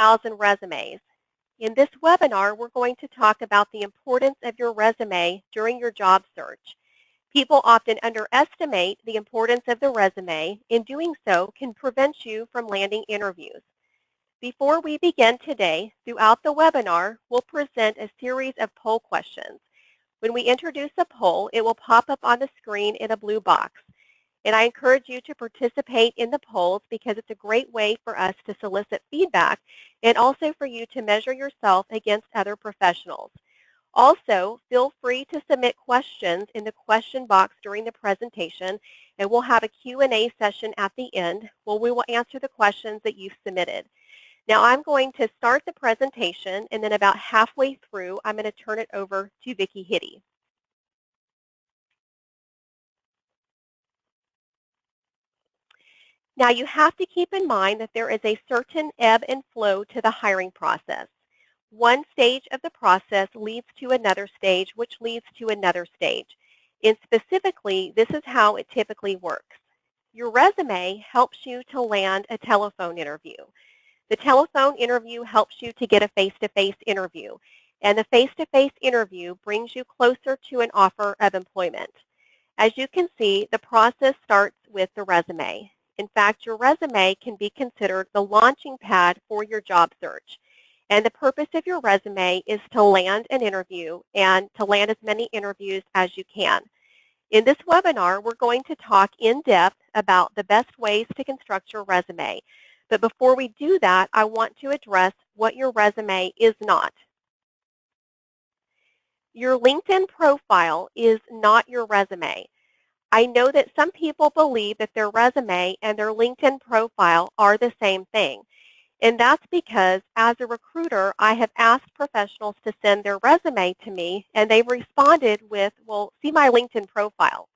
1,000 resumes. In this webinar, we're going to talk about the importance of your resume during your job search. People often underestimate the importance of the resume, and doing so can prevent you from landing interviews. Before we begin today, throughout the webinar, we'll present a series of poll questions. When we introduce a poll, it will pop up on the screen in a blue box. And I encourage you to participate in the polls because it's a great way for us to solicit feedback and also for you to measure yourself against other professionals. Also, feel free to submit questions in the question box during the presentation, and we'll have a Q&A session at the end where we will answer the questions that you've submitted. Now, I'm going to start the presentation, and then about halfway through, I'm going to turn it over to Vicki Hitty. Now, you have to keep in mind that there is a certain ebb and flow to the hiring process. One stage of the process leads to another stage, which leads to another stage. And specifically, this is how it typically works. Your resume helps you to land a telephone interview. The telephone interview helps you to get a face-to-face interview. And the face-to-face interview brings you closer to an offer of employment. As you can see, the process starts with the resume. In fact, your resume can be considered the launching pad for your job search. And the purpose of your resume is to land an interview and to land as many interviews as you can. In this webinar, we're going to talk in depth about the best ways to construct your resume. But before we do that, I want to address what your resume is not. Your LinkedIn profile is not your resume. I know that some people believe that their resume and their LinkedIn profile are the same thing. And that's because as a recruiter, I have asked professionals to send their resume to me, and they've responded with, well, see my LinkedIn profile.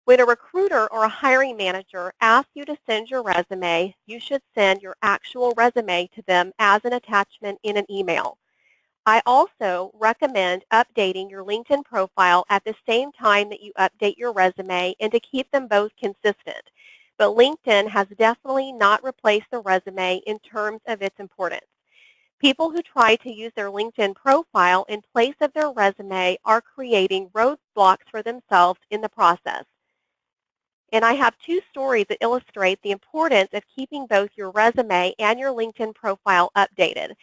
When a recruiter or a hiring manager asks you to send your resume, you should send your actual resume to them as an attachment in an email. I also recommend updating your LinkedIn profile at the same time that you update your resume and to keep them both consistent. But LinkedIn has definitely not replaced the resume in terms of its importance. People who try to use their LinkedIn profile in place of their resume are creating roadblocks for themselves in the process. And I have two stories that illustrate the importance of keeping both your resume and your LinkedIn profile updated.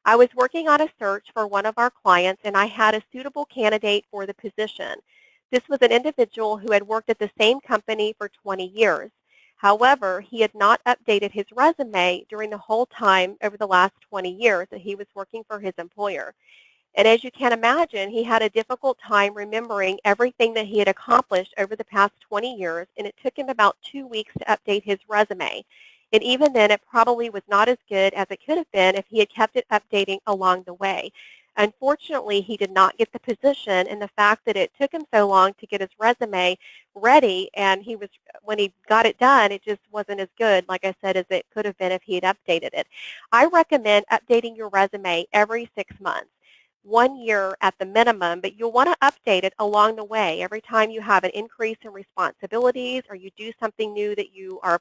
I was working on a search for one of our clients, and I had a suitable candidate for the position. This was an individual who had worked at the same company for 20 years. However, he had not updated his resume during the whole time over the last 20 years that he was working for his employer. And as you can imagine, he had a difficult time remembering everything that he had accomplished over the past 20 years, and it took him about 2 weeks to update his resume. And even then, it probably was not as good as it could have been if he had kept it updating along the way. Unfortunately, he did not get the position, and the fact that it took him so long to get his resume ready, and when he got it done, it just wasn't as good, like I said, as it could have been if he had updated it. I recommend updating your resume every 6 months. 1 year at the minimum, but you'll want to update it along the way. Every time you have an increase in responsibilities or you do something new that you're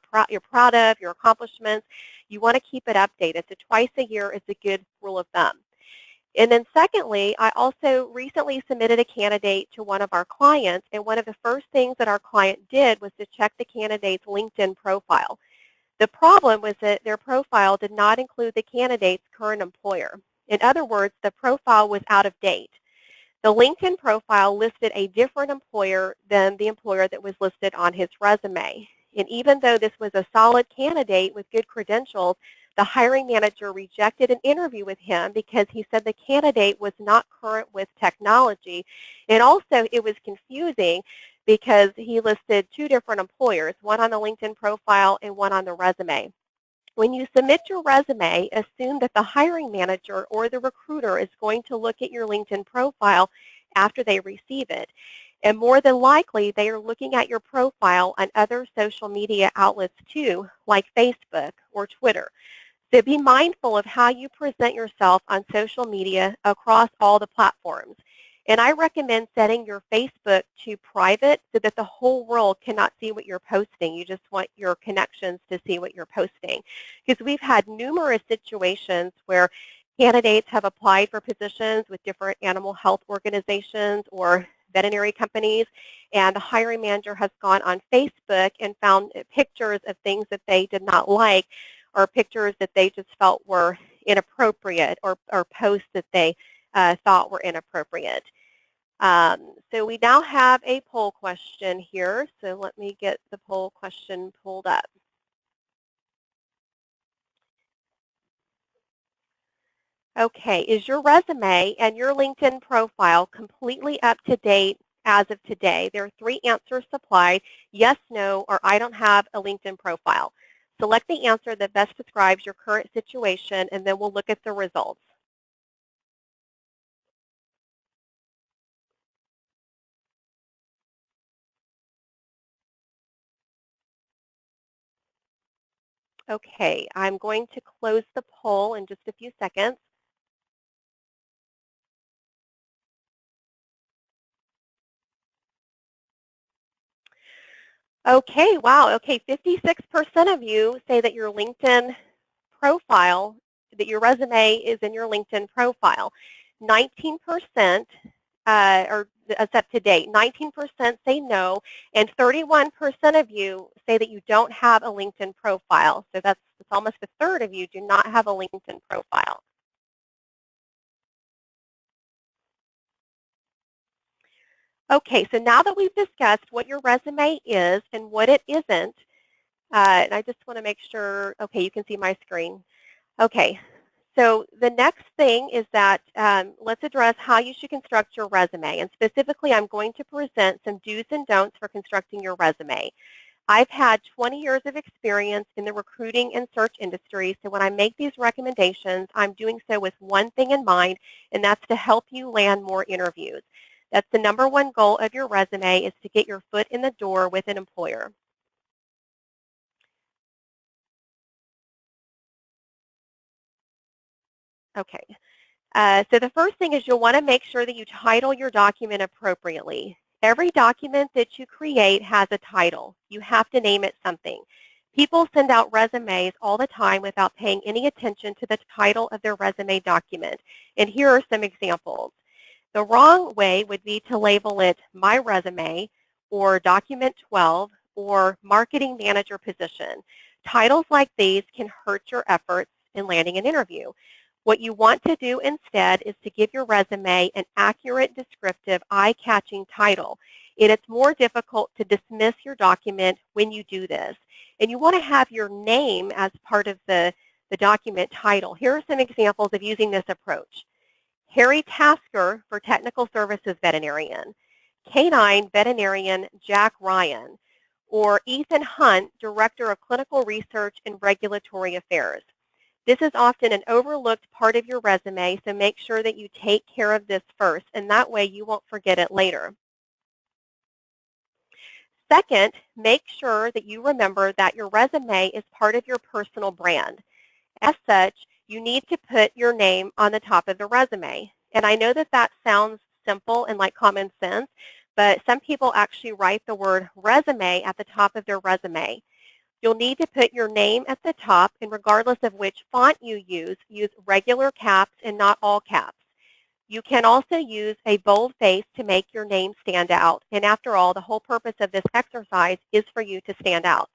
proud of, your accomplishments, you want to keep it updated. So twice a year is a good rule of thumb. And then secondly, I also recently submitted a candidate to one of our clients, and one of the first things that our client did was to check the candidate's LinkedIn profile. The problem was that their profile did not include the candidate's current employer. In other words, the profile was out of date. The LinkedIn profile listed a different employer than the employer that was listed on his resume. And even though this was a solid candidate with good credentials, the hiring manager rejected an interview with him because he said the candidate was not current with technology. And also it was confusing because he listed 2 different employers, one on the LinkedIn profile and one on the resume. When you submit your resume, assume that the hiring manager or the recruiter is going to look at your LinkedIn profile after they receive it. And more than likely, they are looking at your profile on other social media outlets too, like Facebook or Twitter. So be mindful of how you present yourself on social media across all the platforms. And I recommend setting your Facebook to private so that the whole world cannot see what you're posting. You just want your connections to see what you're posting. Because we've had numerous situations where candidates have applied for positions with different animal health organizations or veterinary companies, and the hiring manager has gone on Facebook and found pictures of things that they did not like, or pictures that they just felt were inappropriate, or posts that they thought were inappropriate. So we now have a poll question here. So let me get the poll question pulled up. Okay, is your resume and your LinkedIn profile completely up to date as of today? There are 3 answers supplied: yes, no, or I don't have a LinkedIn profile. Select the answer that best describes your current situation, and then we'll look at the results. Okay, I'm going to close the poll in just a few seconds. Okay, wow. Okay, 56% of you say that your LinkedIn profile, that your resume is in your LinkedIn profile. 19% or that's up to date. 19% say no, and 31% of you say that you don't have a LinkedIn profile. So that's almost a third of you do not have a LinkedIn profile. Okay, so now that we've discussed what your resume is and what it isn't, and I just want to make sure, okay, you can see my screen. Okay, so the next thing is that let's address how you should construct your resume. And specifically, I'm going to present some do's and don'ts for constructing your resume. I've had 20 years of experience in the recruiting and search industry, so when I make these recommendations, I'm doing so with one thing in mind, and that's to help you land more interviews. That's the #1 goal of your resume, is to get your foot in the door with an employer. Okay. So the first thing is you'll want to make sure that you title your document appropriately. Every document that you create has a title. You have to name it something. People send out resumes all the time without paying any attention to the title of their resume document. And here are some examples. The wrong way would be to label it My Resume or Document 12 or Marketing Manager Position. Titles like these can hurt your efforts in landing an interview. What you want to do instead is to give your resume an accurate, descriptive, eye-catching title. And it's more difficult to dismiss your document when you do this. And you want to have your name as part of the document title. Here are some examples of using this approach. Harry Tasker for Technical Services Veterinarian, Canine Veterinarian Jack Ryan, or Ethan Hunt, Director of Clinical Research and Regulatory Affairs. This is often an overlooked part of your resume, so make sure that you take care of this first, and that way you won't forget it later. Second, make sure that you remember that your resume is part of your personal brand. As such, you need to put your name on the top of the resume. And I know that that sounds simple and like common sense, but some people actually write the word resume at the top of their resume. You'll need to put your name at the top, and regardless of which font you use regular caps and not all caps. You can also use a bold face to make your name stand out. And after all, the whole purpose of this exercise is for you to stand out.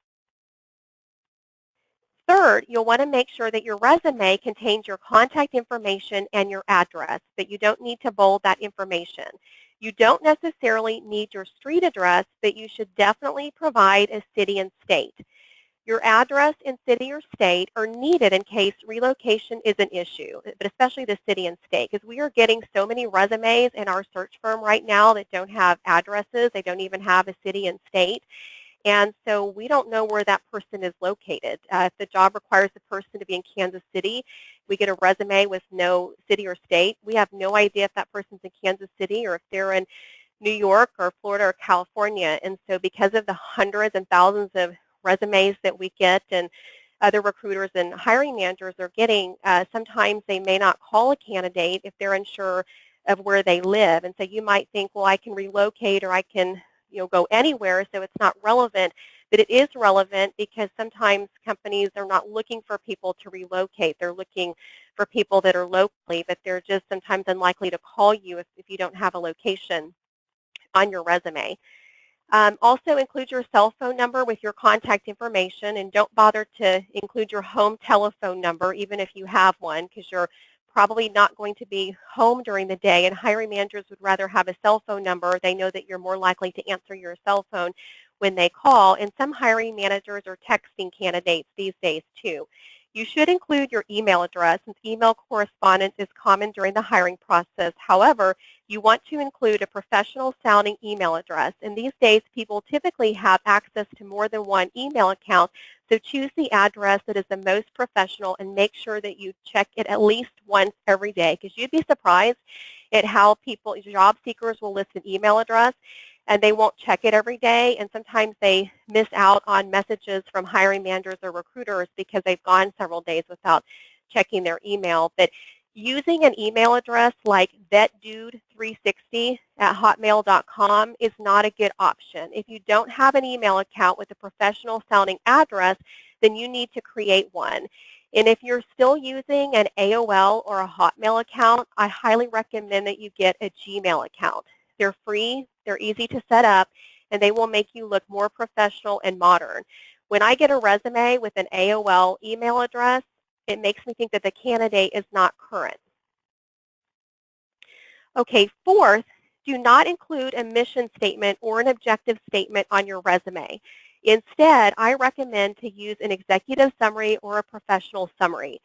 Third, you'll want to make sure that your resume contains your contact information and your address, but you don't need to bold that information. You don't necessarily need your street address, but you should definitely provide a city and state. Your address and city or state are needed in case relocation is an issue, but especially the city and state, because we are getting so many resumes in our search firm right now that don't have addresses. They don't even have a city and state. And so we don't know where that person is located. If the job requires the person to be in Kansas City, we get a resume with no city or state. We have no idea if that person's in Kansas City or if they're in New York or Florida or California. And so because of the hundreds and thousands of resumes that we get and other recruiters and hiring managers are getting, sometimes they may not call a candidate if they're unsure of where they live. And so you might think, well, I can relocate or I can go anywhere, so it's not relevant. But it is relevant because sometimes companies are not looking for people to relocate. They're looking for people that are locally, but they're just sometimes unlikely to call you if you don't have a location on your resume. Also include your cell phone number with your contact information, and don't bother to include your home telephone number even if you have one, because you're probably not going to be home during the day, and hiring managers would rather have a cell phone number. They know that you're more likely to answer your cell phone when they call, and some hiring managers are texting candidates these days too. You should include your email address, since email correspondence is common during the hiring process. However, you want to include a professional sounding email address. And these days, people typically have access to more than one email account, so choose the address that is the most professional and make sure that you check it at least once every day, because you'd be surprised at how job seekers will list an email address and they won't check it every day, and sometimes they miss out on messages from hiring managers or recruiters because they've gone several days without checking their email. But using an email address like vetdude360@hotmail.com is not a good option. If you don't have an email account with a professional sounding address, then you need to create one. And if you're still using an AOL or a Hotmail account, I highly recommend that you get a Gmail account. They're free, they're easy to set up, and they will make you look more professional and modern. When I get a resume with an AOL email address, it makes me think that the candidate is not current. Okay, fourth, do not include a mission statement or an objective statement on your resume. Instead, I recommend to use an executive summary or a professional summary.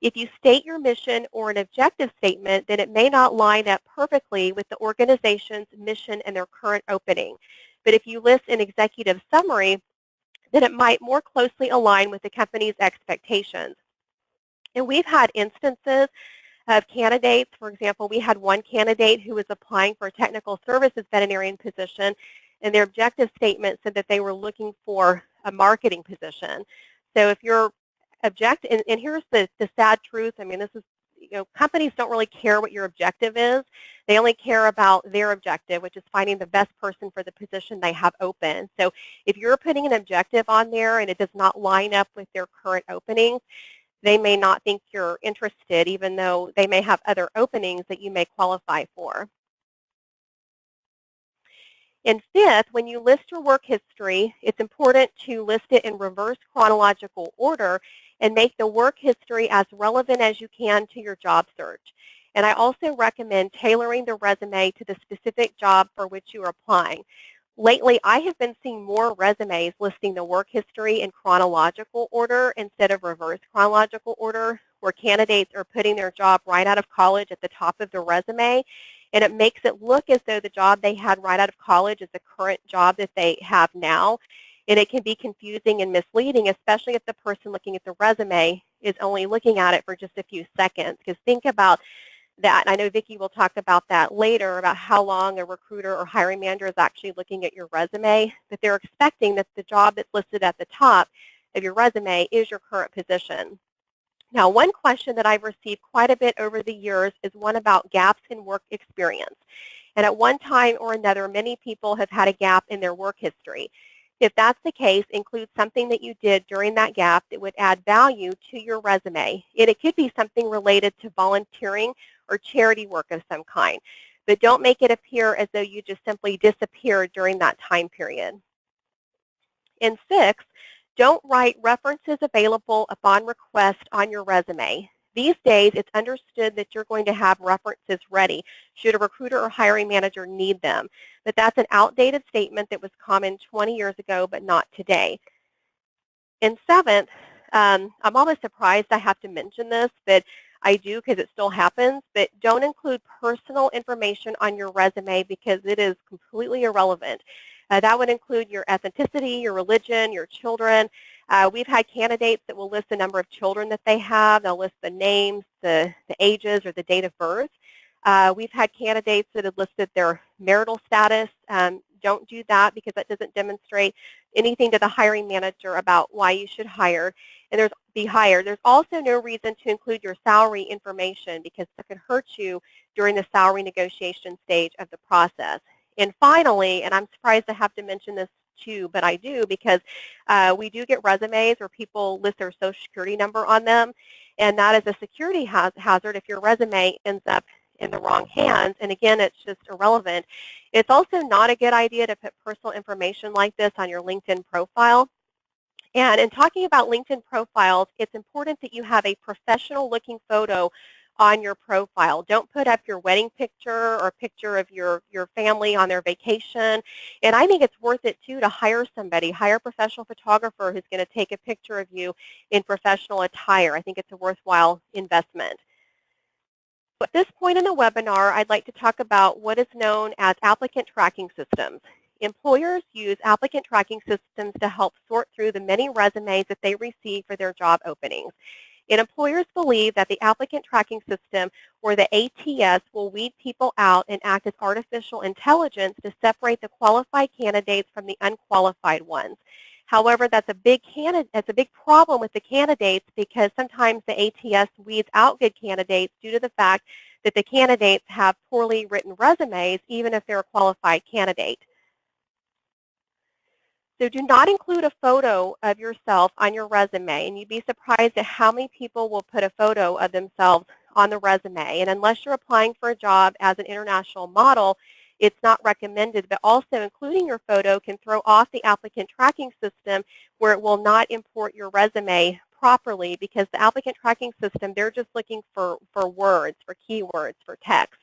If you state your mission or an objective statement, then it may not line up perfectly with the organization's mission and their current opening. But if you list an executive summary, then it might more closely align with the company's expectations. And we've had instances of candidates. For example, we had one candidate who was applying for a technical services veterinarian position, and their objective statement said that they were looking for a marketing position. So if you're and here's the sad truth. I mean, this is, companies don't really care what your objective is. They only care about their objective, which is finding the best person for the position they have open. So if you're putting an objective on there and it does not line up with their current openings, they may not think you're interested, even though they may have other openings that you may qualify for. And fifth, when you list your work history, it's important to list it in reverse chronological order and make the work history as relevant as you can to your job search. And I also recommend tailoring the resume to the specific job for which you are applying. Lately, I have been seeing more resumes listing the work history in chronological order instead of reverse chronological order, where candidates are putting their job right out of college at the top of the resume, and it makes it look as though the job they had right out of college is the current job that they have now. And it can be confusing and misleading, especially if the person looking at the resume is only looking at it for just a few seconds. Because think about that. I know Vicki will talk about that later, about how long a recruiter or hiring manager is actually looking at your resume, but they're expecting that the job that's listed at the top of your resume is your current position. Now, one question that I've received quite a bit over the years is one about gaps in work experience. And at one time or another, many people have had a gap in their work history. If that's the case, include something that you did during that gap that would add value to your resume. And it could be something related to volunteering or charity work of some kind. But don't make it appear as though you just simply disappeared during that time period. And six, don't write references available upon request on your resume. These days, it's understood that you're going to have references ready should a recruiter or hiring manager need them. But that's an outdated statement that was common 20 years ago, but not today. And seventh, I'm almost surprised I have to mention this, but I do because it still happens, but don't include personal information on your resume because it is completely irrelevant. That would include your ethnicity, your religion, your children. We've had candidates that will list the number of children that they have. They'll list the names, the ages, or the date of birth. We've had candidates that have listed their marital status. don't do that because that doesn't demonstrate anything to the hiring manager about why you should be hired. There's also no reason to include your salary information because that could hurt you during the salary negotiation stage of the process. And finally, and I'm surprised I have to mention this too, but I do because we do get resumes where people list their Social Security number on them, and that is a security hazard if your resume ends up in the wrong hands. And again, it's just irrelevant. It's also not a good idea to put personal information like this on your LinkedIn profile. And in talking about LinkedIn profiles, it's important that you have a professional-looking photo on your profile. Don't put up your wedding picture or a picture of your family on their vacation. And I think it's worth it, too, to hire somebody, hire a professional photographer who's going to take a picture of you in professional attire. I think it's a worthwhile investment. At this point in the webinar, I'd like to talk about what is known as applicant tracking systems. Employers use applicant tracking systems to help sort through the many resumes that they receive for their job openings. And employers believe that the applicant tracking system, or the ATS, will weed people out and act as artificial intelligence to separate the qualified candidates from the unqualified ones. However, that's a big problem with the candidates because sometimes the ATS weeds out good candidates due to the fact that the candidates have poorly written resumes, even if they're a qualified candidate. So do not include a photo of yourself on your resume, and you'd be surprised at how many people will put a photo of themselves on the resume. And unless you're applying for a job as an international model, it's not recommended, but also including your photo can throw off the applicant tracking system where it will not import your resume properly because the applicant tracking system, they're just looking for words, for keywords, for text.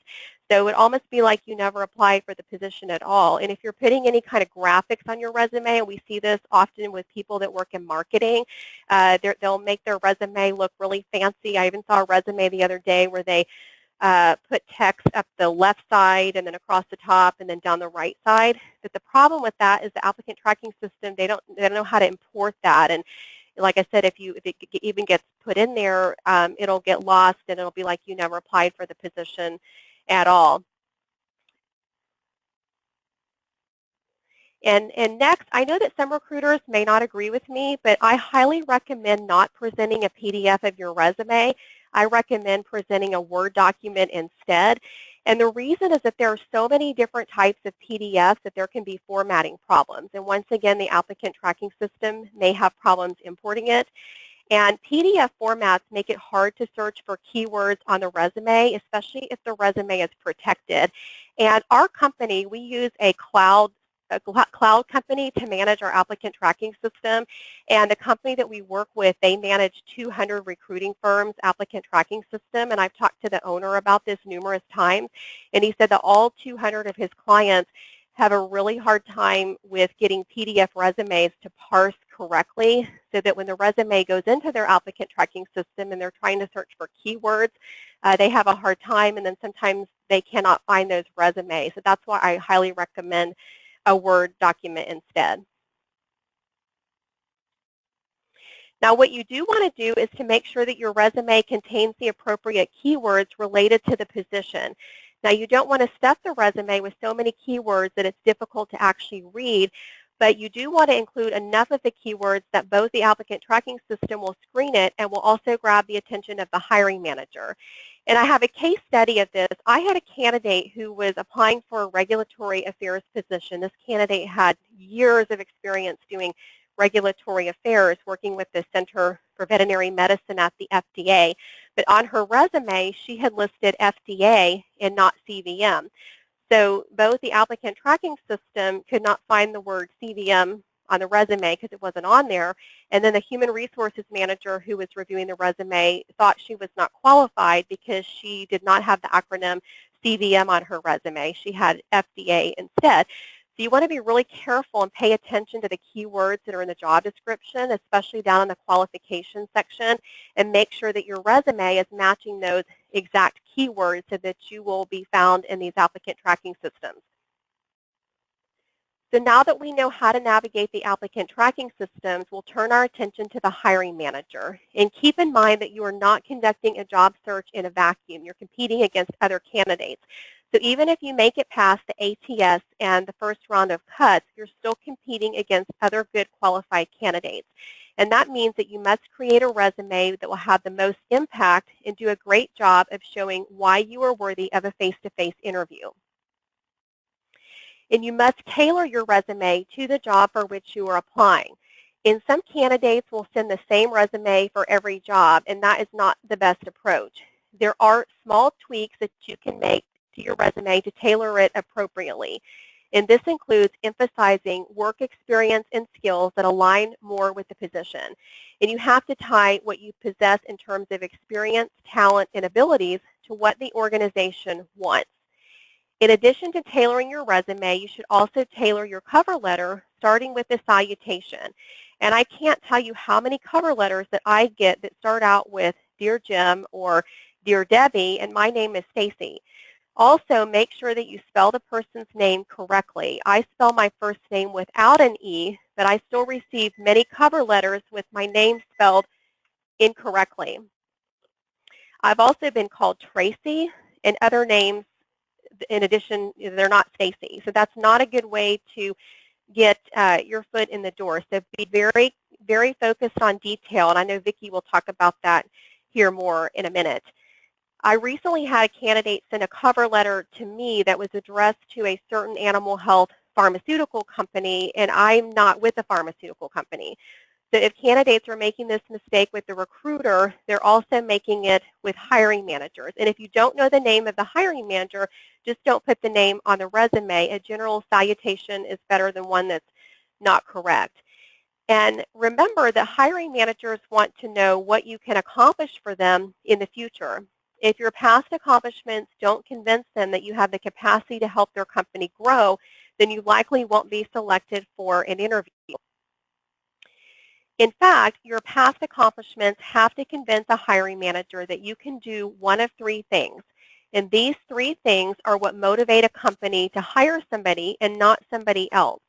So it would almost be like you never applied for the position at all. And if you're putting any kind of graphics on your resume, and we see this often with people that work in marketing, they'll make their resume look really fancy. I even saw a resume the other day where they put text up the left side and then across the top and then down the right side. But the problem with that is the applicant tracking system, they don't know how to import that. And like I said, if it even gets put in there, it'll get lost and it'll be like you never applied for the position at all. And next, I know that some recruiters may not agree with me, but I highly recommend not presenting a PDF of your resume. I recommend presenting a Word document instead. And the reason is that there are so many different types of PDFs that there can be formatting problems. And once again, the applicant tracking system may have problems importing it. And PDF formats make it hard to search for keywords on the resume, especially if the resume is protected. And our company, we use a cloud company to manage our applicant tracking system. And the company that we work with, they manage 200 recruiting firms' applicant tracking system. And I've talked to the owner about this numerous times. And he said that all 200 of his clients have a really hard time with getting PDF resumes to parse correctly so that when the resume goes into their applicant tracking system and they're trying to search for keywords, they have a hard time, and then sometimes they cannot find those resumes. So that's why I highly recommend a Word document instead. Now, what you do want to do is to make sure that your resume contains the appropriate keywords related to the position. Now, you don't want to stuff the resume with so many keywords that it's difficult to actually read, but you do want to include enough of the keywords that both the applicant tracking system will screen it and will also grab the attention of the hiring manager. And I have a case study of this. I had a candidate who was applying for a regulatory affairs position. This candidate had years of experience doing regulatory affairs, working with the Center for Veterinary Medicine at the FDA. But on her resume, she had listed FDA and not CVM. So both the applicant tracking system could not find the word CVM on the resume because it wasn't on there, and then the human resources manager who was reviewing the resume thought she was not qualified because she did not have the acronym CVM on her resume. She had FDA instead. So you want to be really careful and pay attention to the keywords that are in the job description, especially down in the qualifications section, and make sure that your resume is matching those exact keywords so that you will be found in these applicant tracking systems. So now that we know how to navigate the applicant tracking systems, we'll turn our attention to the hiring manager. And keep in mind that you are not conducting a job search in a vacuum. You're competing against other candidates. So even if you make it past the ATS and the first round of cuts, you're still competing against other good qualified candidates. And that means that you must create a resume that will have the most impact and do a great job of showing why you are worthy of a face-to-face interview. And you must tailor your resume to the job for which you are applying. And some candidates will send the same resume for every job, and that is not the best approach. There are small tweaks that you can make to your resume to tailor it appropriately. And this includes emphasizing work experience and skills that align more with the position. And you have to tie what you possess in terms of experience, talent, and abilities to what the organization wants. In addition to tailoring your resume, you should also tailor your cover letter, starting with the salutation. And I can't tell you how many cover letters that I get that start out with Dear Jim or Dear Debbie, and my name is Stacy. Also, make sure that you spell the person's name correctly. I spell my first name without an E, but I still receive many cover letters with my name spelled incorrectly. I've also been called Tracy and other names. In addition, they're not Stacy. So that's not a good way to get your foot in the door. So be very, very focused on detail, and I know Vicki will talk about that here more in a minute. I recently had a candidate send a cover letter to me that was addressed to a certain animal health pharmaceutical company, and I'm not with a pharmaceutical company. So if candidates are making this mistake with the recruiter, they're also making it with hiring managers. And if you don't know the name of the hiring manager, just don't put the name on the resume. A general salutation is better than one that's not correct. And remember that hiring managers want to know what you can accomplish for them in the future. If your past accomplishments don't convince them that you have the capacity to help their company grow, then you likely won't be selected for an interview. In fact, your past accomplishments have to convince a hiring manager that you can do one of three things. And these three things are what motivate a company to hire somebody and not somebody else.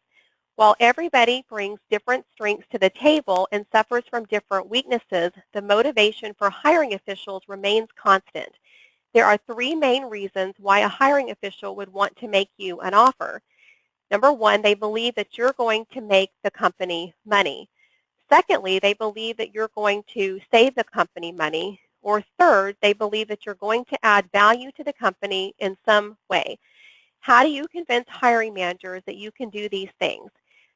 While everybody brings different strengths to the table and suffers from different weaknesses, the motivation for hiring officials remains constant. There are three main reasons why a hiring official would want to make you an offer. Number one, they believe that you're going to make the company money. Secondly, they believe that you're going to save the company money. Or third, they believe that you're going to add value to the company in some way. How do you convince hiring managers that you can do these things?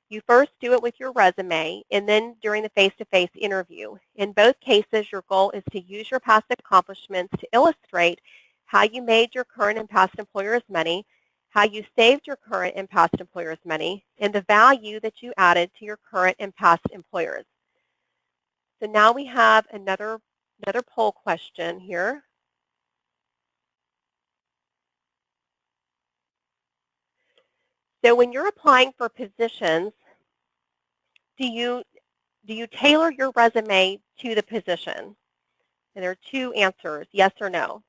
You first do it with your resume and then during the face-to-face interview. In both cases, your goal is to use your past accomplishments to illustrate how you made your current and past employers money, how you saved your current and past employers money, and the value that you added to your current and past employers. So now we have another poll question here. So when you're applying for positions, do you tailor your resume to the position? And there are two answers, yes or no.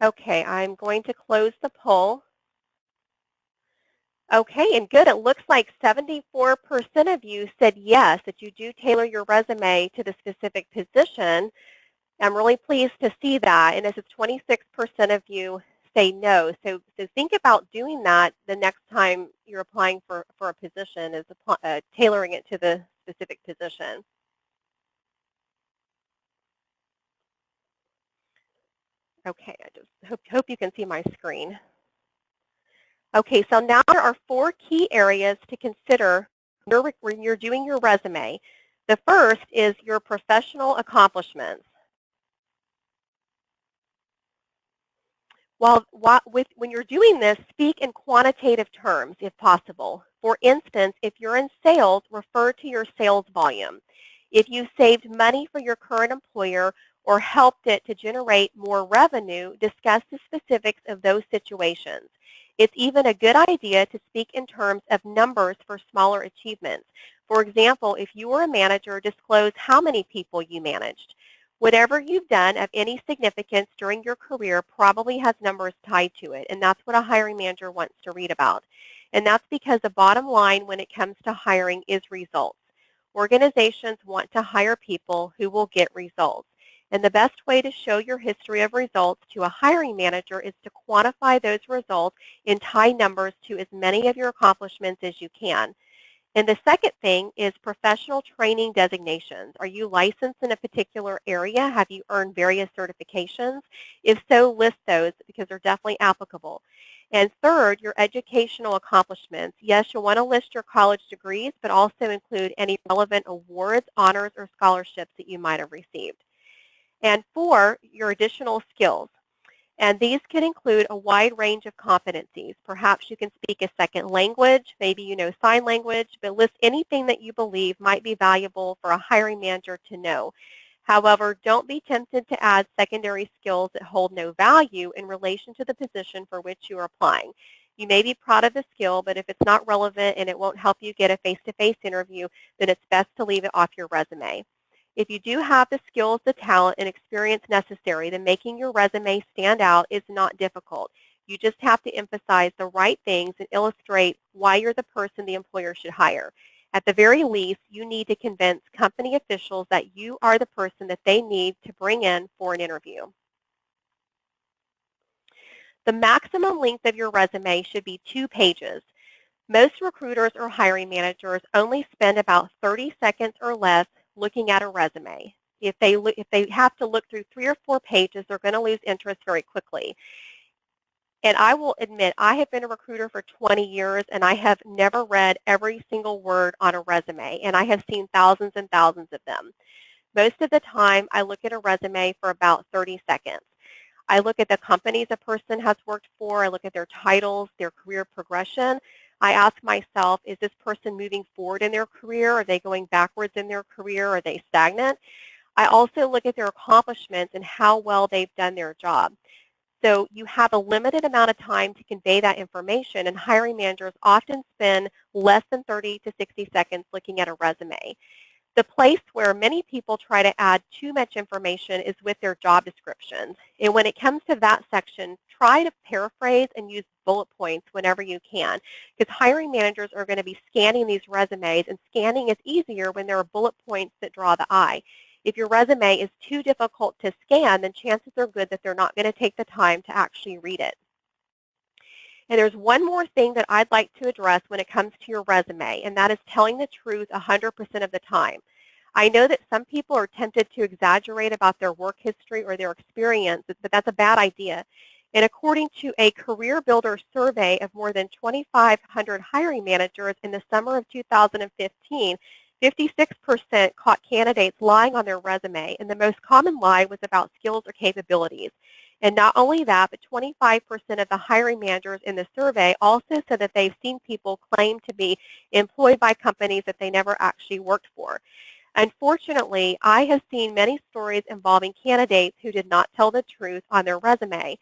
Okay, I'm going to close the poll. Okay, and good. It looks like 74% of you said yes, that you do tailor your resume to the specific position. I'm really pleased to see that. And this is 26% of you say no. So think about doing that the next time you're applying for a position, is tailoring it to the specific position. Okay, I just hope you can see my screen. Okay, so now there are four key areas to consider when you're doing your resume. The first is your professional accomplishments. When you're doing this, speak in quantitative terms if possible. For instance, if you're in sales, refer to your sales volume. If you saved money for your current employer or helped it to generate more revenue, discuss the specifics of those situations. It's even a good idea to speak in terms of numbers for smaller achievements. For example, if you were a manager, disclose how many people you managed. Whatever you've done of any significance during your career probably has numbers tied to it, and that's what a hiring manager wants to read about. And that's because the bottom line when it comes to hiring is results. Organizations want to hire people who will get results. And the best way to show your history of results to a hiring manager is to quantify those results and tie numbers to as many of your accomplishments as you can. And the second thing is professional training designations. Are you licensed in a particular area? Have you earned various certifications? If so, list those because they're definitely applicable. And third, your educational accomplishments. Yes, you'll want to list your college degrees, but also include any relevant awards, honors, or scholarships that you might have received. And four, your additional skills. And these can include a wide range of competencies. Perhaps you can speak a second language, maybe you know sign language, but list anything that you believe might be valuable for a hiring manager to know. However, don't be tempted to add secondary skills that hold no value in relation to the position for which you are applying. You may be proud of the skill, but if it's not relevant and it won't help you get a face-to-face interview, then it's best to leave it off your resume. If you do have the skills, the talent, and experience necessary, then making your resume stand out is not difficult. You just have to emphasize the right things and illustrate why you're the person the employer should hire. At the very least, you need to convince company officials that you are the person that they need to bring in for an interview. The maximum length of your resume should be 2 pages. Most recruiters or hiring managers only spend about 30 seconds or less looking at a resume. If they have to look through 3 or 4 pages, they're going to lose interest very quickly. And I will admit, I have been a recruiter for 20 years, and I have never read every single word on a resume, and I have seen thousands and thousands of them. Most of the time, I look at a resume for about 30 seconds. I look at the companies a person has worked for. I look at their titles, their career progression. I ask myself, is this person moving forward in their career? Are they going backwards in their career? Are they stagnant? I also look at their accomplishments and how well they've done their job. So you have a limited amount of time to convey that information, and hiring managers often spend less than 30 to 60 seconds looking at a resume. The place where many people try to add too much information is with their job descriptions. And when it comes to that section, try to paraphrase and use bullet points whenever you can, because hiring managers are going to be scanning these resumes, and scanning is easier when there are bullet points that draw the eye. If your resume is too difficult to scan, then chances are good that they're not going to take the time to actually read it. And there's one more thing that I'd like to address when it comes to your resume, and that is telling the truth 100% of the time. I know that some people are tempted to exaggerate about their work history or their experience, but that's a bad idea. And according to a Career Builder survey of more than 2,500 hiring managers in the summer of 2015, 56% caught candidates lying on their resume, and the most common lie was about skills or capabilities. And not only that, but 25% of the hiring managers in the survey also said that they've seen people claim to be employed by companies that they never actually worked for. Unfortunately, I have seen many stories involving candidates who did not tell the truth on their resume.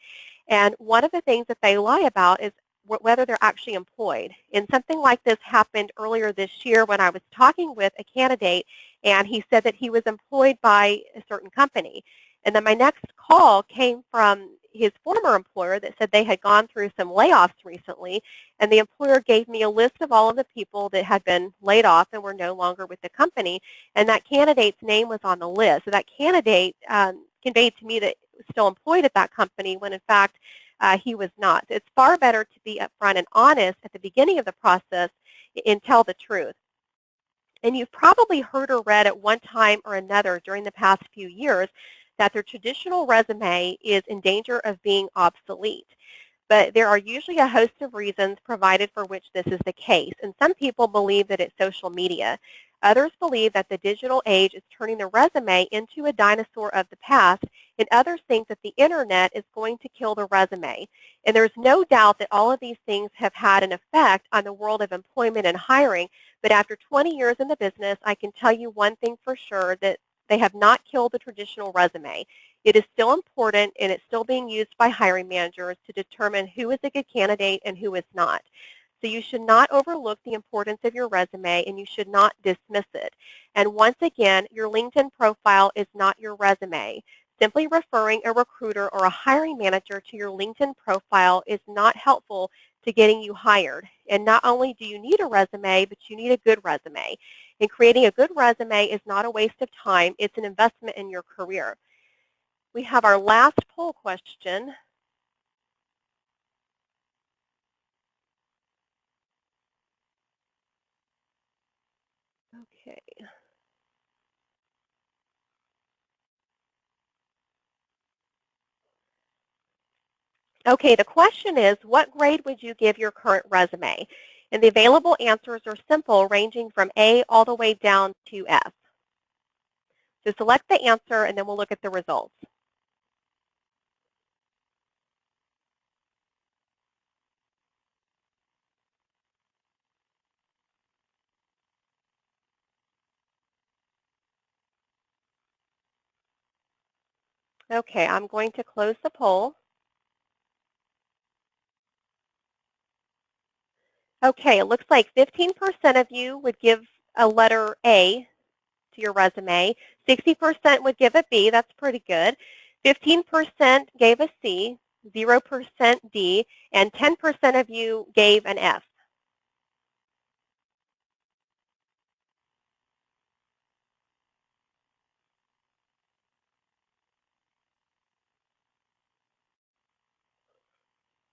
And one of the things that they lie about is whether they're actually employed. And something like this happened earlier this year when I was talking with a candidate, and he said that he was employed by a certain company. And then my next call came from his former employer that said they had gone through some layoffs recently, and the employer gave me a list of all of the people that had been laid off and were no longer with the company, and that candidate's name was on the list. So that candidate conveyed to me that he was still employed at that company when in fact he was not. So it's far better to be upfront and honest at the beginning of the process and tell the truth. And you've probably heard or read at one time or another during the past few years that their traditional resume is in danger of being obsolete. But there are usually a host of reasons provided for which this is the case. And some people believe that it's social media. Others believe that the digital age is turning the resume into a dinosaur of the past, and others think that the internet is going to kill the resume. And there's no doubt that all of these things have had an effect on the world of employment and hiring, but after 20 years in the business, I can tell you one thing for sure, that they have not killed the traditional resume. It is still important, and it's still being used by hiring managers to determine who is a good candidate and who is not. So you should not overlook the importance of your resume, and you should not dismiss it. And once again, your LinkedIn profile is not your resume. Simply referring a recruiter or a hiring manager to your LinkedIn profile is not helpful to getting you hired. And not only do you need a resume, but you need a good resume. And creating a good resume is not a waste of time. It's an investment in your career. We have our last poll question. Okay. Okay, the question is, what grade would you give your current resume? And the available answers are simple, ranging from A all the way down to F. So select the answer, and then we'll look at the results. Okay, I'm going to close the poll. Okay, it looks like 15% of you would give a letter A to your resume. 60% would give a B. That's pretty good. 15% gave a C, 0% D, and 10% of you gave an F.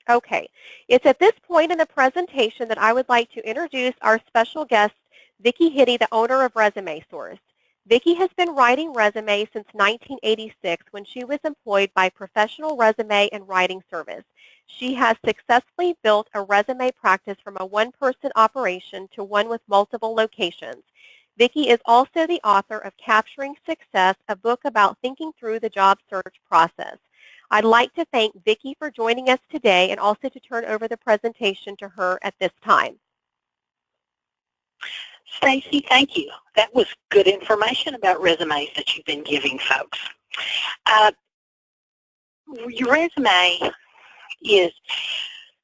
Okay, it's at this point in the presentation that I would like to introduce our special guest, Vicki Hitty, the owner of Resume Source. Vicki has been writing resumes since 1986 when she was employed by Professional Resume and Writing Service. She has successfully built a resume practice from a one-person operation to one with multiple locations. Vicki is also the author of Capturing Success, a book about thinking through the job search process. I'd like to thank Vicki for joining us today and also to turn over the presentation to her at this time. Stacy, thank you. That was good information about resumes that you've been giving folks. Your resume is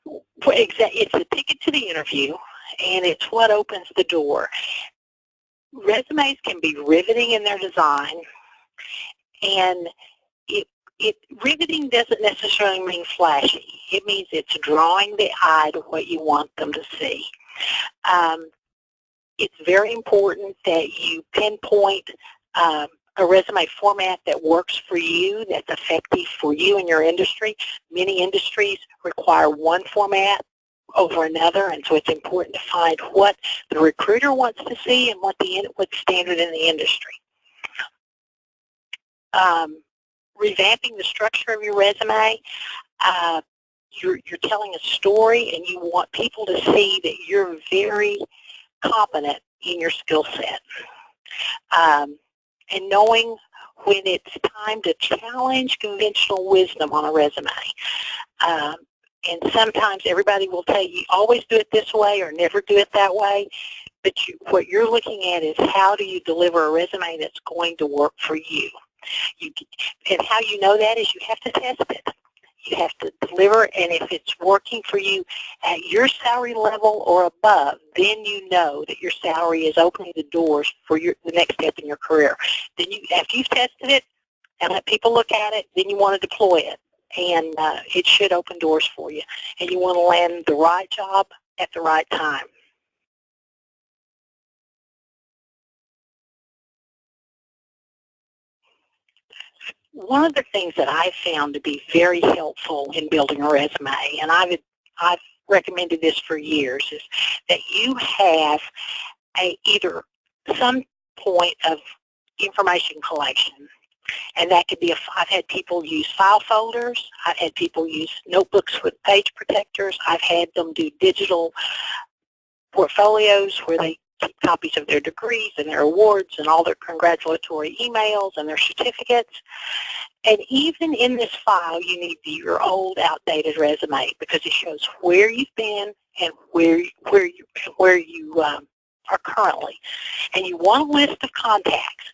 it's the ticket to the interview, and it's what opens the door. Resumes can be riveting in their design, and riveting doesn't necessarily mean flashy. It means it's drawing the eye to what you want them to see. It's very important that you pinpoint a resume format that works for you, that's effective for you and your industry. Many industries require one format over another, and so it's important to find what the recruiter wants to see and what's standard in the industry. Revamping the structure of your resume, you're telling a story, and you want people to see that you're very competent in your skill set. And knowing when it's time to challenge conventional wisdom on a resume. And sometimes everybody will tell you, always do it this way or never do it that way. But what you're looking at is how do you deliver a resume that's going to work for you. And how you know that is you have to test it. You have to deliver, and if it's working for you at your salary level or above, then you know that your salary is opening the doors for the next step in your career. Then after you've tested it and let people look at it, then you want to deploy it, and it should open doors for you. And you want to land the right job at the right time. One of the things that I found to be very helpful in building a resume, and I've recommended this for years, is that you have either some point of information collection, and that could be I've had people use file folders, I've had people use notebooks with page protectors, I've had them do digital portfolios where they keep copies of their degrees and their awards and all their congratulatory emails and their certificates. And even in this file, you need your old, outdated resume because it shows where you've been and where you are currently. And you want a list of contacts.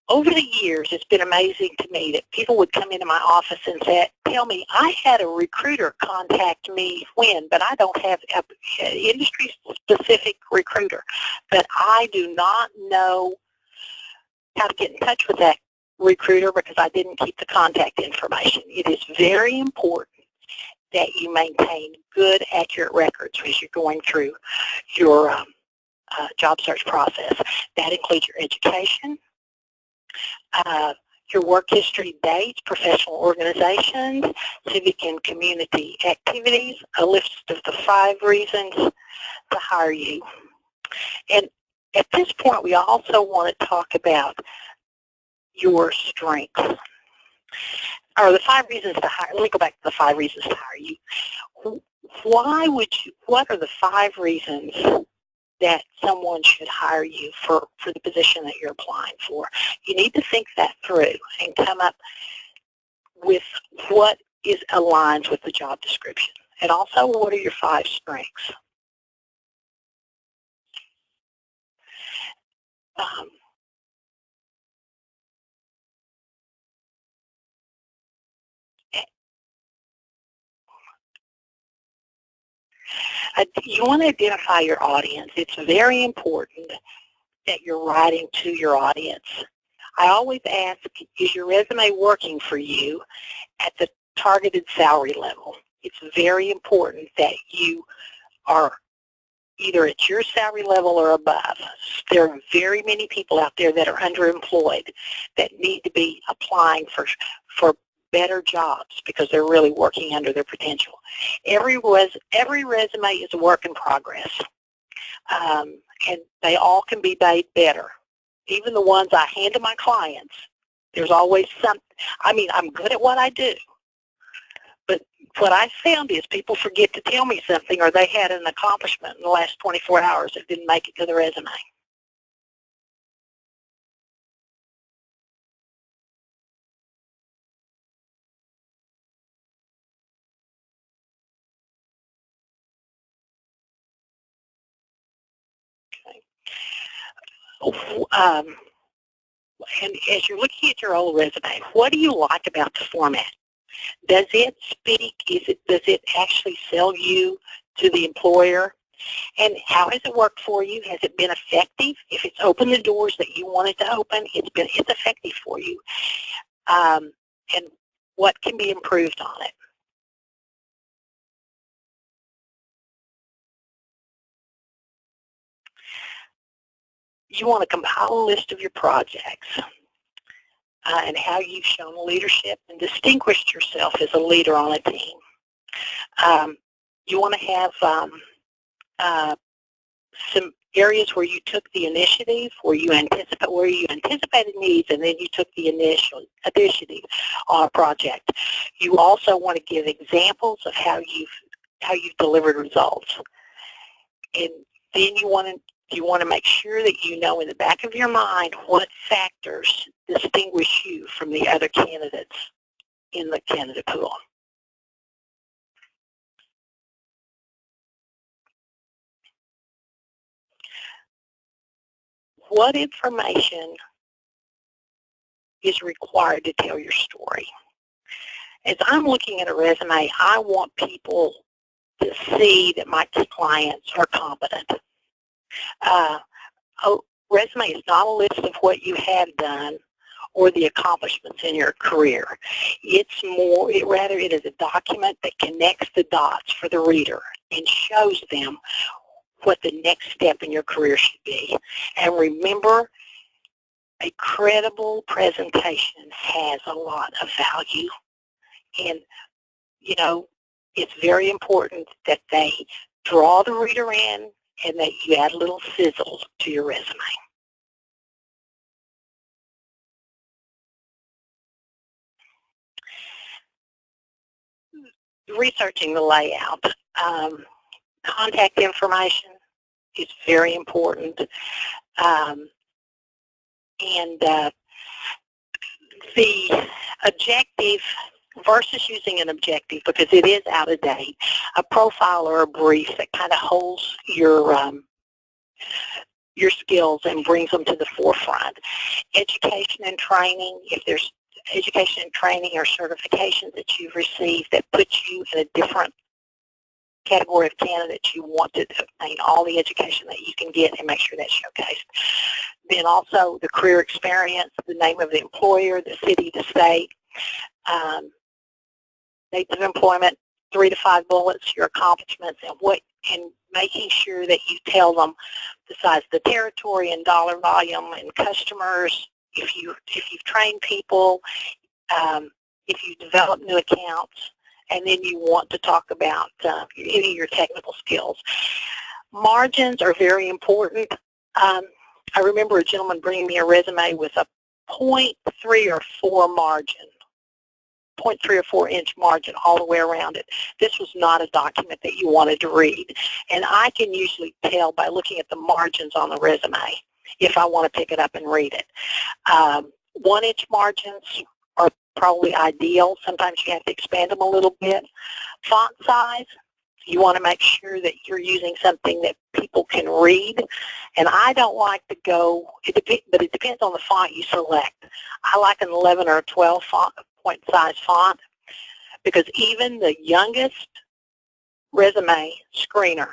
Over the years, it's been amazing to me that people would come into my office and tell me, I had a recruiter contact me when, but I don't have an industry-specific recruiter. But I do not know how to get in touch with that recruiter because I didn't keep the contact information. It is very important that you maintain good, accurate records as you're going through your job search process. That includes your education, your work history dates, professional organizations, civic and community activities, a list of the 5 reasons to hire you. And at this point, we also want to talk about your strengths, or the 5 reasons to hire. Let me go back to the 5 reasons to hire you. Why would you? What are the 5 reasons that someone should hire you for the position that you're applying for? You need to think that through and come up with what aligns with the job description. And also, what are your 5 strengths? You want to identify your audience. It's very important that you're writing to your audience. I always ask, is your resume working for you at the targeted salary level? It's very important that you are either at your salary level or above. There are very many people out there that are underemployed that need to be applying for better jobs because they're really working under their potential. Every resume is a work in progress, and they all can be made better. Even the ones I hand to my clients, there's always something. I mean, I'm good at what I do, but what I found is people forget to tell me something, or they had an accomplishment in the last 24 hours that didn't make it to the resume. And as you're looking at your old resume, what do you like about the format? Does it speak? Does it actually sell you to the employer? And how has it worked for you? Has it been effective? If it's opened the doors that you wanted to open, it's effective for you. And what can be improved on it? You want to compile a list of your projects and how you've shown leadership and distinguished yourself as a leader on a team. You want to have some areas where you took the initiative, where you anticipated needs, and then you took the initiative on a project. You also want to give examples of how you've delivered results, and then you want to make sure that you know in the back of your mind what factors distinguish you from the other candidates in the candidate pool. What information is required to tell your story? As I'm looking at a resume, I want people to see that my clients are competent. A resume is not a list of what you have done or the accomplishments in your career. It's rather it is a document that connects the dots for the reader and shows them what the next step in your career should be. And remember, a credible presentation has a lot of value. And, you know, it's very important that they draw the reader in and that you add a little sizzle to your resume. Researching the layout. Contact information is very important. And the objective versus using an objective, because it is out of date, a profile or a brief that kind of holds your skills and brings them to the forefront. Education and training, if there's education and training or certifications that you've received that put you in a different category of candidates, you want to obtain all the education that you can get and make sure that's showcased. Then also the career experience, the name of the employer, the city, the state, dates of employment, 3 to 5 bullets, your accomplishments, and making sure that you tell them the size of the territory and dollar volume and customers, if you've trained people, if you develop new accounts, and then you want to talk about any of your technical skills. Margins are very important. I remember a gentleman bringing me a resume with a 0.3 or 4 margin, 0.3 or 4 inch margin all the way around it. This was not a document that you wanted to read. And I can usually tell by looking at the margins on the resume if I want to pick it up and read it. 1 inch margins are probably ideal. Sometimes you have to expand them a little bit. Font size, you want to make sure that you're using something that people can read. And I don't like to go, but it depends on the font you select. I like an 11 or a 12 point size font, because even the youngest resume screener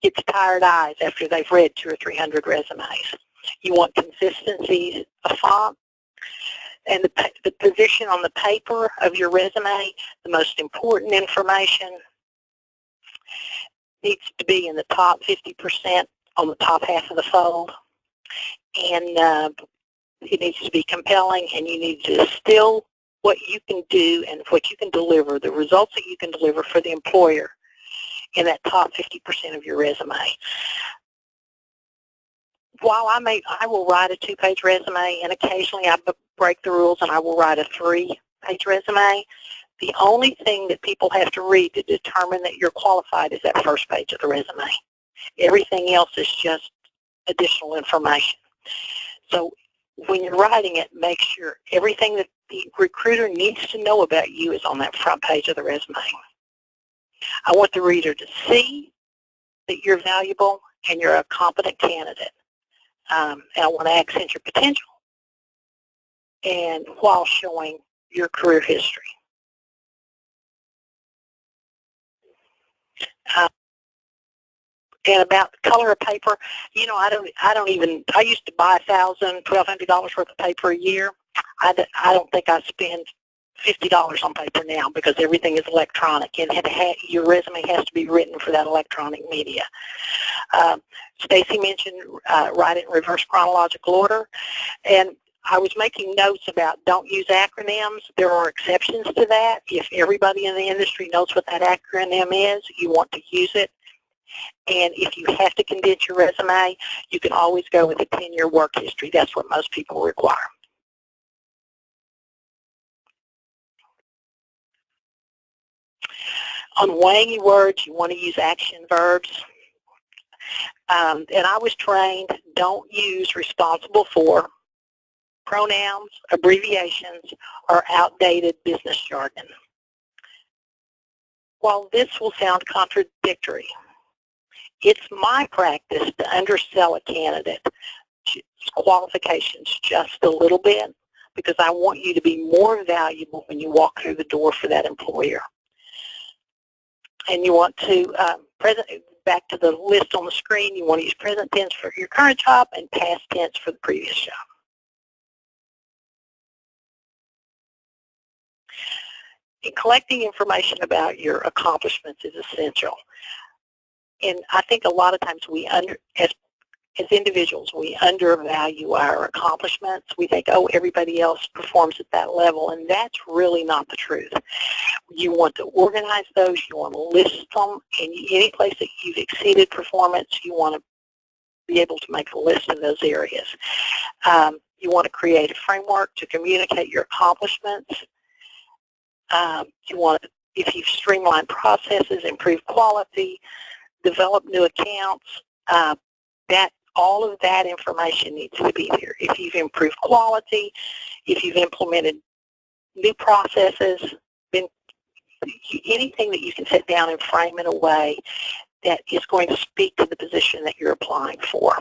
gets tired eyes after they've read 200 or 300 resumes. You want consistency of font, and the position on the paper of your resume, the most important information needs to be in the top 50% on the top half of the fold, and it needs to be compelling, and you need to distill what you can do and what you can deliver, the results that you can deliver for the employer in that top 50% of your resume. While I will write a 2-page resume, and occasionally I break the rules and I will write a 3-page resume, the only thing that people have to read to determine that you're qualified is that first page of the resume. Everything else is just additional information. So when you're writing it, make sure everything that the recruiter needs to know about you is on that front page of the resume. I want the reader to see that you're valuable and you're a competent candidate. And I want to accent your potential and while showing your career history. And about the color of paper, you know, I used to buy $1,000, $1,200 worth of paper a year. I don't think I spend $50 on paper now, because everything is electronic, and your resume has to be written for that electronic media. Stacy mentioned write it in reverse chronological order, and I was making notes about don't use acronyms. There are exceptions to that. If everybody in the industry knows what that acronym is, you want to use it. And if you have to condense your resume, you can always go with a 10-year work history. That's what most people require. On weighing your words, you want to use action verbs. And I was trained, don't use responsible for, pronouns, abbreviations, or outdated business jargon. While this will sound contradictory, it's my practice to undersell a candidate's qualifications just a little bit, because I want you to be more valuable when you walk through the door for that employer. And you want to, back to the list on the screen, you want to use present tense for your current job and past tense for the previous job. And collecting information about your accomplishments is essential. And I think a lot of times as individuals, we undervalue our accomplishments. We think, oh, everybody else performs at that level, and that's really not the truth. You want to organize those, you want to list them, and any place that you've exceeded performance, you want to be able to make a list of those areas. You want to create a framework to communicate your accomplishments. You want to, if you've streamlined processes, improve quality, develop new accounts, all of that information needs to be there. If you've improved quality, if you've implemented new processes, anything that you can sit down and frame in a way that is going to speak to the position that you're applying for.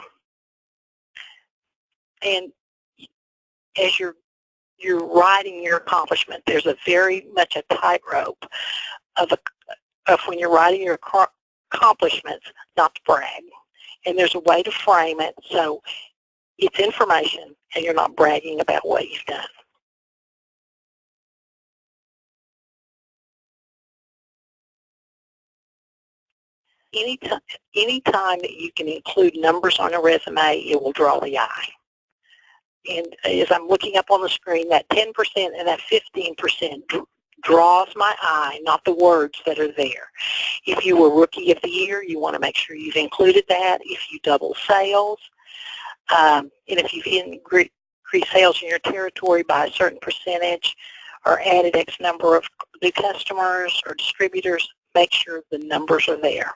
And as you're writing your accomplishment, there's a very much a tightrope of when you're writing your accomplishments, not to brag. And there's a way to frame it so it's information and you're not bragging about what you've done. any time that you can include numbers on a resume, it will draw the eye. And as I'm looking up on the screen, that 10% and that 15% draws my eye, not the words that are there. If you were Rookie of the Year, you want to make sure you've included that. If you double sales, and if you've increased sales in your territory by a certain percentage or added X number of new customers or distributors, make sure the numbers are there.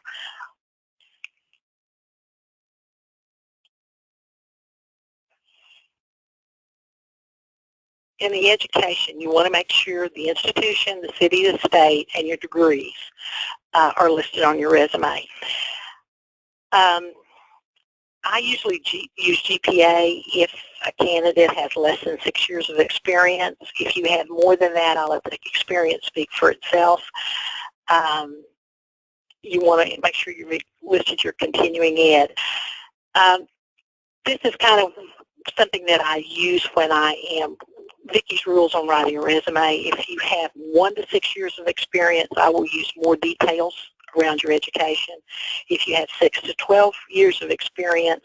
In the education, you want to make sure the institution, the city, the state, and your degrees are listed on your resume. I usually use GPA if a candidate has less than 6 years of experience. If you have more than that, I'll let the experience speak for itself. You want to make sure you listed your continuing ed. This is kind of something that I use when I am Vicki's rules on writing a resume. If you have 1 to 6 years of experience, I will use more details around your education. If you have 6 to 12 years of experience,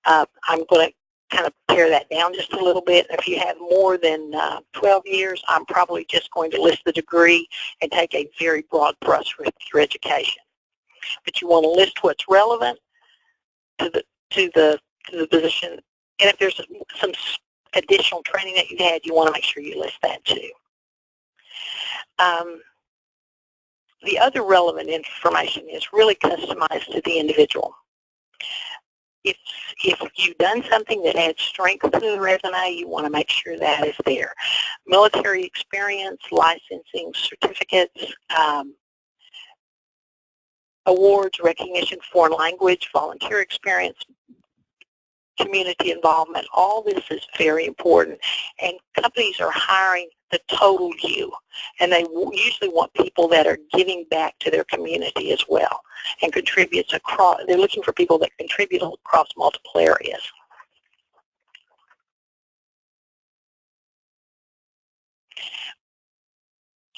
I'm going to kind of pare that down just a little bit. If you have more than 12 years, I'm probably just going to list the degree and take a very broad brush with your education. But you want to list what's relevant to the position, and if there's some additional training that you've had, you want to make sure you list that too. The other relevant information is really customized to the individual. If you've done something that adds strength to the resume, you want to make sure that is there. Military experience, licensing, certificates, awards, recognition, foreign language, volunteer experience, community involvement, all this is very important. And companies are hiring the total you, and they usually want people that are giving back to their community as well and contributes across. They're looking for people that contribute across multiple areas.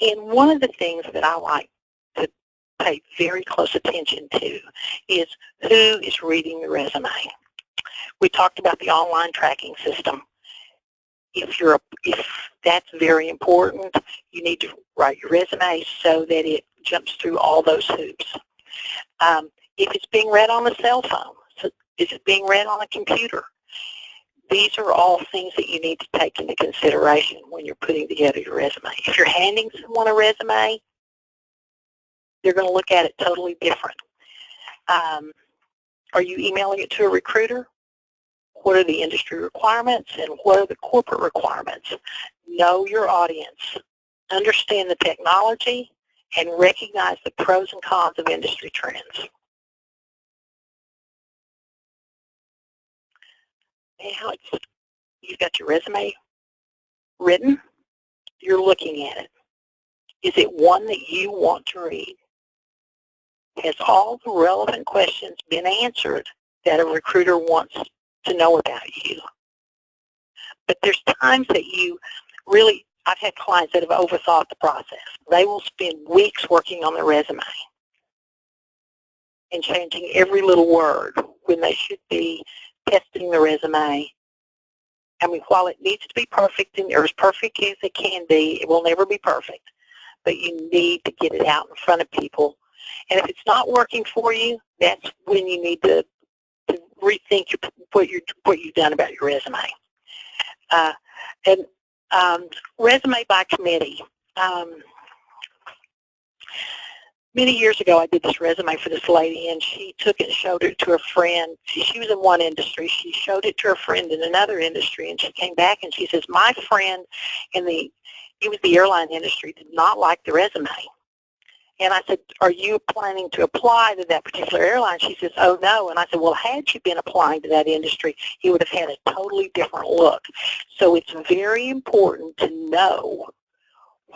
And one of the things that I like to pay very close attention to is who is reading the resume. We talked about the online tracking system. If that's very important, you need to write your resume so that it jumps through all those hoops. If it's being read on a cell phone, so is it being read on a computer? These are all things that you need to take into consideration when you're putting together your resume. If you're handing someone a resume, they're going to look at it totally different. Are you emailing it to a recruiter? What are the industry requirements and what are the corporate requirements? Know your audience. Understand the technology and recognize the pros and cons of industry trends. Now you've got your resume written. You're looking at it. Is it one that you want to read? Has all the relevant questions been answered that a recruiter wants to know about you? But there's times that you really, I've had clients that have overthought the process. They will spend weeks working on their resume and changing every little word when they should be testing the resume. I mean, while it needs to be perfect, and or as perfect as it can be, it will never be perfect. But you need to get it out in front of people. And if it's not working for you, that's when you need to rethink what you've done about your resume. Resume by committee. Many years ago, I did this resume for this lady, and she took it and showed it to her friend. She was in one industry. She showed it to her friend in another industry, and she came back and she says, my friend it was the airline industry, did not like the resume. And I said, are you planning to apply to that particular airline? She says, oh, no. And I said, well, had you been applying to that industry, you would have had a totally different look. So it's very important to know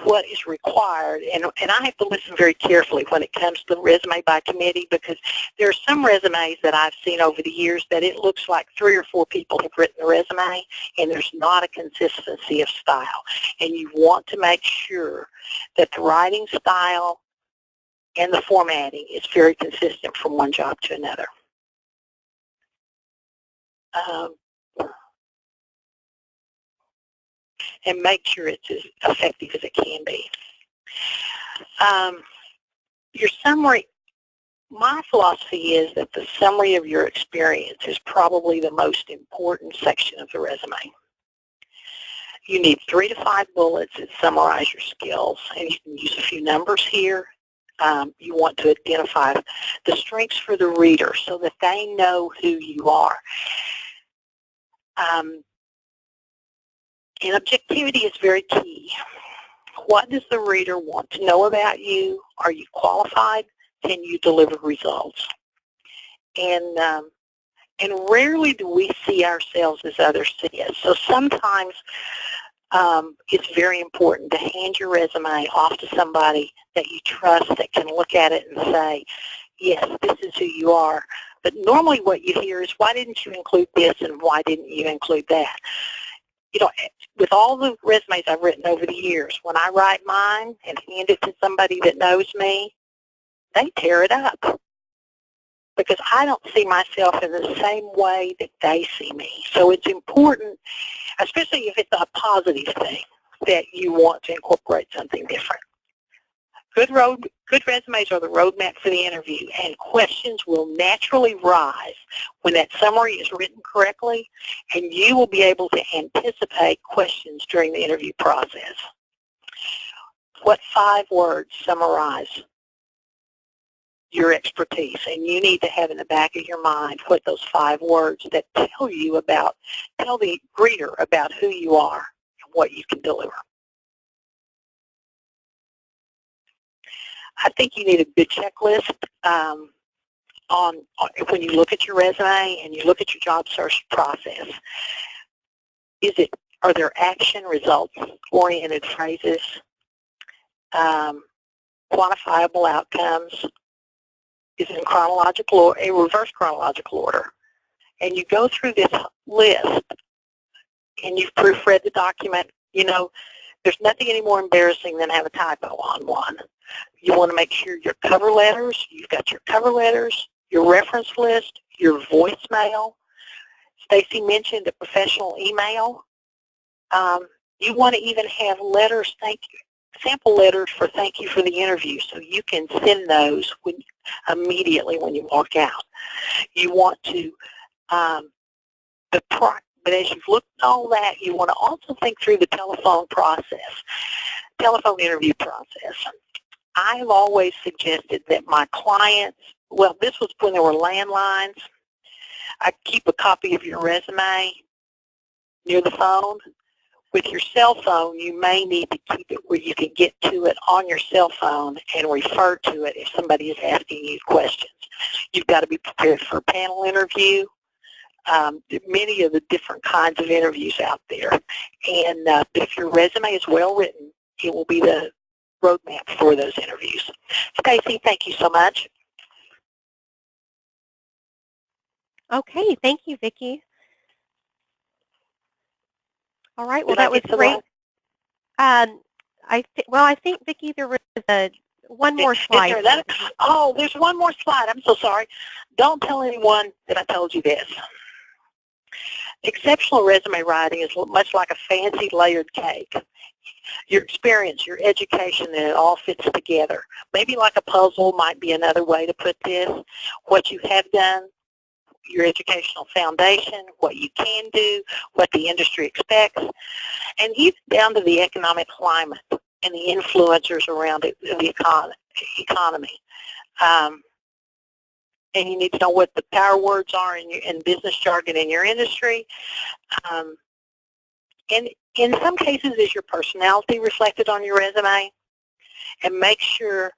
what is required. And I have to listen very carefully when it comes to the resume by committee, because there are some resumes that I've seen over the years that it looks like 3 or 4 people have written the resume, and there's not a consistency of style. And you want to make sure that the writing style and the formatting is very consistent from one job to another. And make sure it's as effective as it can be. Your summary, my philosophy is that the summary of your experience is probably the most important section of the resume. You need 3 to 5 bullets that summarize your skills, and you can use a few numbers here. You want to identify the strengths for the reader so that they know who you are. And objectivity is very key. What does the reader want to know about you? Are you qualified? Can you deliver results? And rarely do we see ourselves as others see us. So sometimes it's very important to hand your resume off to somebody that you trust that can look at it and say, yes, this is who you are. But normally what you hear is, why didn't you include this and why didn't you include that? You know, with all the resumes I've written over the years, when I write mine and hand it to somebody that knows me, they tear it up because I don't see myself in the same way that they see me. So it's important, especially if it's a positive thing, that you want to incorporate something different. Good resumes are the roadmap for the interview, and questions will naturally rise when that summary is written correctly, and you will be able to anticipate questions during the interview process. What 5 words summarize your expertise? And you need to have in the back of your mind what those 5 words that tell the reader about who you are and what you can deliver. I think you need a good checklist on when you look at your resume and you look at your job search process. Are there action results-oriented phrases, quantifiable outcomes? Is it in chronological or a reverse chronological order? And you go through this list and you've proofread the document. You know, there's nothing any more embarrassing than have a typo on one. You want to make sure your cover letters, you've got your cover letters, your reference list, your voicemail. Stacy mentioned a professional email. You want to even have letters, sample letters for thank you for the interview, so you can send those immediately when you walk out. You want to, but as you've looked at all that, you want to also think through the telephone interview process. I've always suggested that my clients, well, this was when there were landlines. I keep a copy of your resume near the phone. With your cell phone, you may need to keep it where you can get to it on your cell phone and refer to it if somebody is asking you questions. You've got to be prepared for a panel interview. Many of the different kinds of interviews out there. And if your resume is well written, it will be the roadmap for those interviews. Stacy, thank you so much. Okay, thank you, Vicki. All right, well, that was great. I think, Vicki, there was one more slide. Oh, there's one more slide. I'm so sorry. Don't tell anyone that I told you this. Exceptional resume writing is much like a fancy layered cake. Your experience, your education, and it all fits together. Maybe like a puzzle might be another way to put this. What you have done, your educational foundation, what you can do, what the industry expects, and even down to the economic climate and the influencers around it, the economy. And you need to know what the power words are in business jargon in your industry. And in some cases, is your personality reflected on your resume? And make sure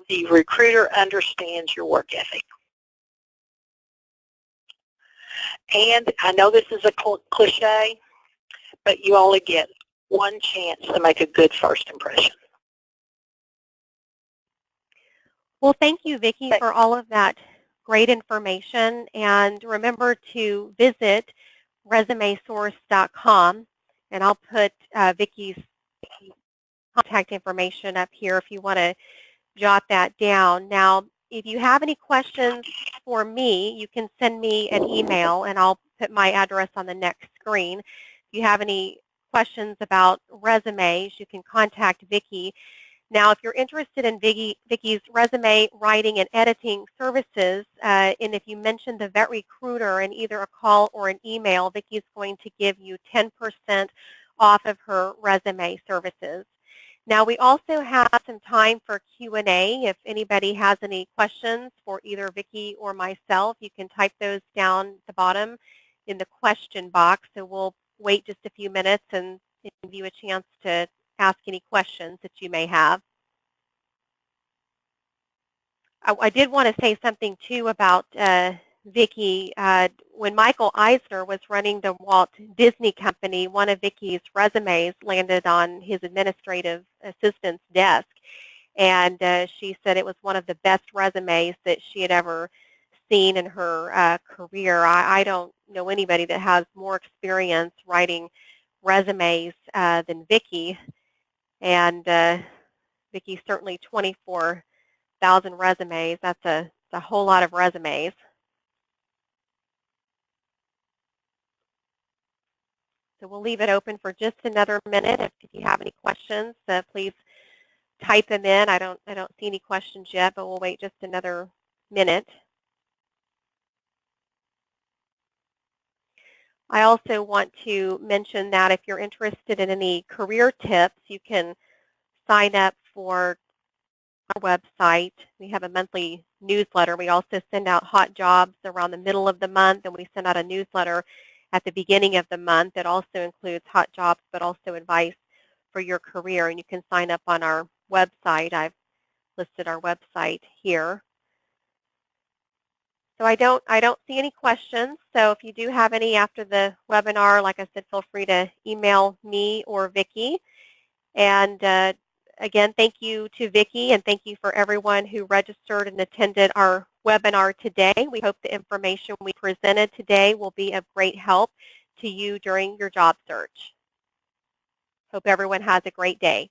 the recruiter understands your work ethic. And I know this is a cliche, but you only get one chance to make a good first impression. Well, thank you, Vicki, for all of that great information. And remember to visit resumesource.com, and I'll put Vicki's contact information up here if you want to jot that down. Now, if you have any questions for me, you can send me an email, and I'll put my address on the next screen. If you have any questions about resumes, you can contact Vicki. Now, if you're interested in Vicki's resume writing and editing services, and if you mention the Vet Recruiter in either a call or an email, Vicki's going to give you 10% off of her resume services. Now, we also have some time for Q&A. If anybody has any questions for either Vicki or myself, you can type those down at the bottom in the question box. So we'll wait just a few minutes and give you a chance to ask any questions that you may have. I did want to say something, too, about Vicki. When Michael Eisner was running the Walt Disney Company, one of Vicki's resumes landed on his administrative assistant's desk, and she said it was one of the best resumes that she had ever seen in her career. I don't know anybody that has more experience writing resumes than Vicki, and Vicki certainly 24,000 resumes. That's a whole lot of resumes. So we'll leave it open for just another minute. If you have any questions, please type them in. I don't see any questions yet, but we'll wait just another minute. I also want to mention that if you're interested in any career tips, you can sign up for our website. We have a monthly newsletter. We also send out hot jobs around the middle of the month, and we send out a newsletter at the beginning of the month that also includes hot jobs, but also advice for your career. And you can sign up on our website. I've listed our website here. So I don't see any questions. So if you do have any after the webinar, like I said, feel free to email me or Vicki. And again, thank you to Vicki, and thank you for everyone who registered and attended our webinar today. We hope the information we presented today will be of great help to you during your job search. Hope everyone has a great day.